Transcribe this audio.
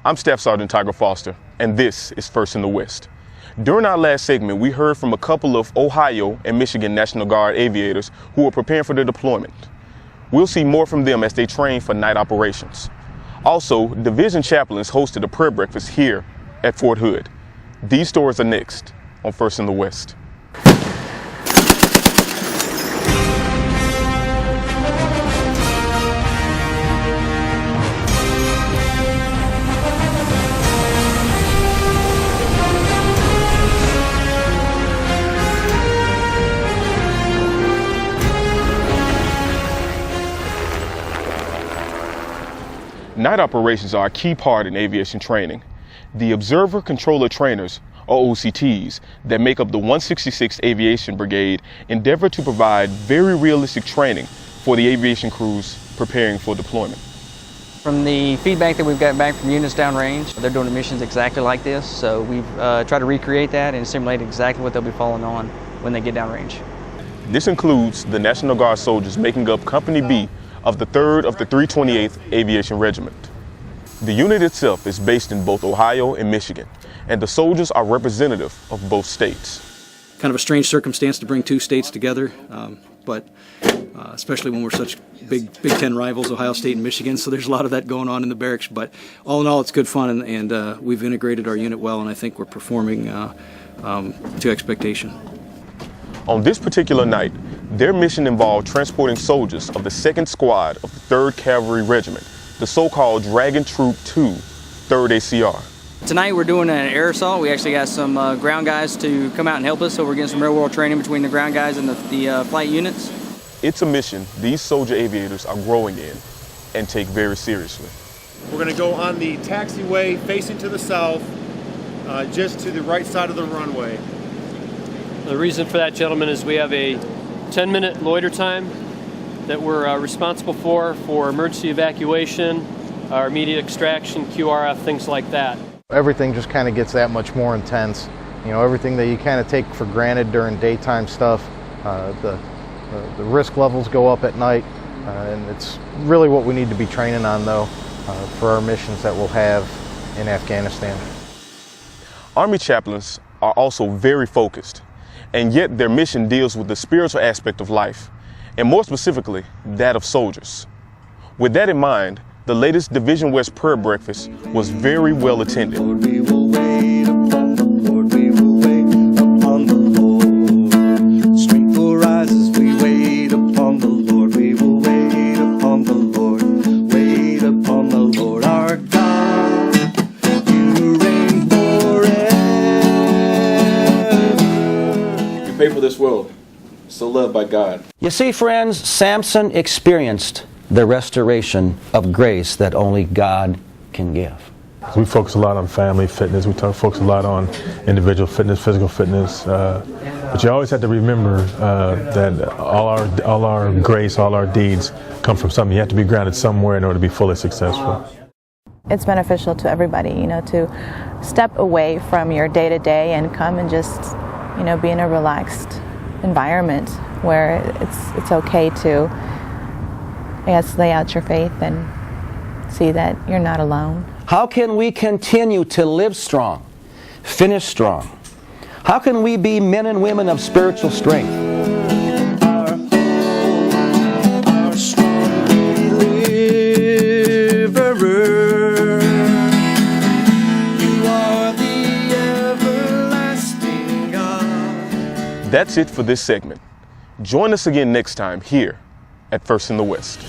I'm Staff Sergeant Tiger Foster, and this is First in the West. During our last segment, we heard from a couple of Ohio and Michigan National Guard aviators who are preparing for their deployment. We'll see more from them as they train for night operations. Also, division chaplains hosted a prayer breakfast here at Fort Hood. These stories are next on First in the West. Night operations are a key part in aviation training. The Observer Controller Trainers, or OCTs, that make up the 166th Aviation Brigade endeavor to provide very realistic training for the aviation crews preparing for deployment. From the feedback that we've got back from units downrange, they're doing missions exactly like this, so we've tried to recreate that and simulate exactly what they'll be falling on when they get downrange. This includes the National Guard soldiers making up Company B of the 3rd of the 328th Aviation Regiment. The unit itself is based in both Ohio and Michigan, and the soldiers are representative of both states. Kind of a strange circumstance to bring two states together, but especially when we're such big Ten rivals, Ohio State and Michigan, so there's a lot of that going on in the barracks, but all in all it's good fun, and we've integrated our unit well, and I think we're performing to expectation. On this particular night, their mission involved transporting soldiers of the 2nd Squad of the 3rd Cavalry Regiment, the so-called Dragon Troop 2, 3rd ACR. Tonight we're doing an air assault. We actually got some ground guys to come out and help us, so we're getting some real-world training between the ground guys and the flight units. It's a mission these soldier aviators are growing in and take very seriously. We're going to go on the taxiway facing to the south, just to the right side of the runway. The reason for that, gentlemen, is we have a 10-minute loiter time that we're responsible for emergency evacuation, our immediate extraction, QRF, things like that. Everything just kind of gets that much more intense. You know, everything that you kind of take for granted during daytime stuff, the risk levels go up at night, and it's really what we need to be training on, though, for our missions that we'll have in Afghanistan. Army chaplains are also very focused, and yet their mission deals with the spiritual aspect of life, and more specifically, that of soldiers. With that in mind, the latest Division West prayer breakfast was very well attended. Lord, we will wait upon the Lord, we will wait upon the Lord. Strength will rise as we wait upon the Lord, we will wait upon the Lord, wait upon the Lord our God. You reign forever. You pay for this world, so loved by God. You see, friends, Samson experienced the restoration of grace that only God can give. We focus a lot on family fitness. We focus a lot on individual fitness, physical fitness. But you always have to remember that all our grace, all our deeds come from something. You have to be grounded somewhere in order to be fully successful. It's beneficial to everybody, you know, to step away from your day-to-day and come and just, you know, be in a relaxed environment where it's okay to, I guess, lay out your faith and see that you're not alone. How can we continue to live strong, finish strong? How can we be men and women of spiritual strength? Our strong deliverer, you are the everlasting God. That's it for this segment. Join us again next time here at First in the West.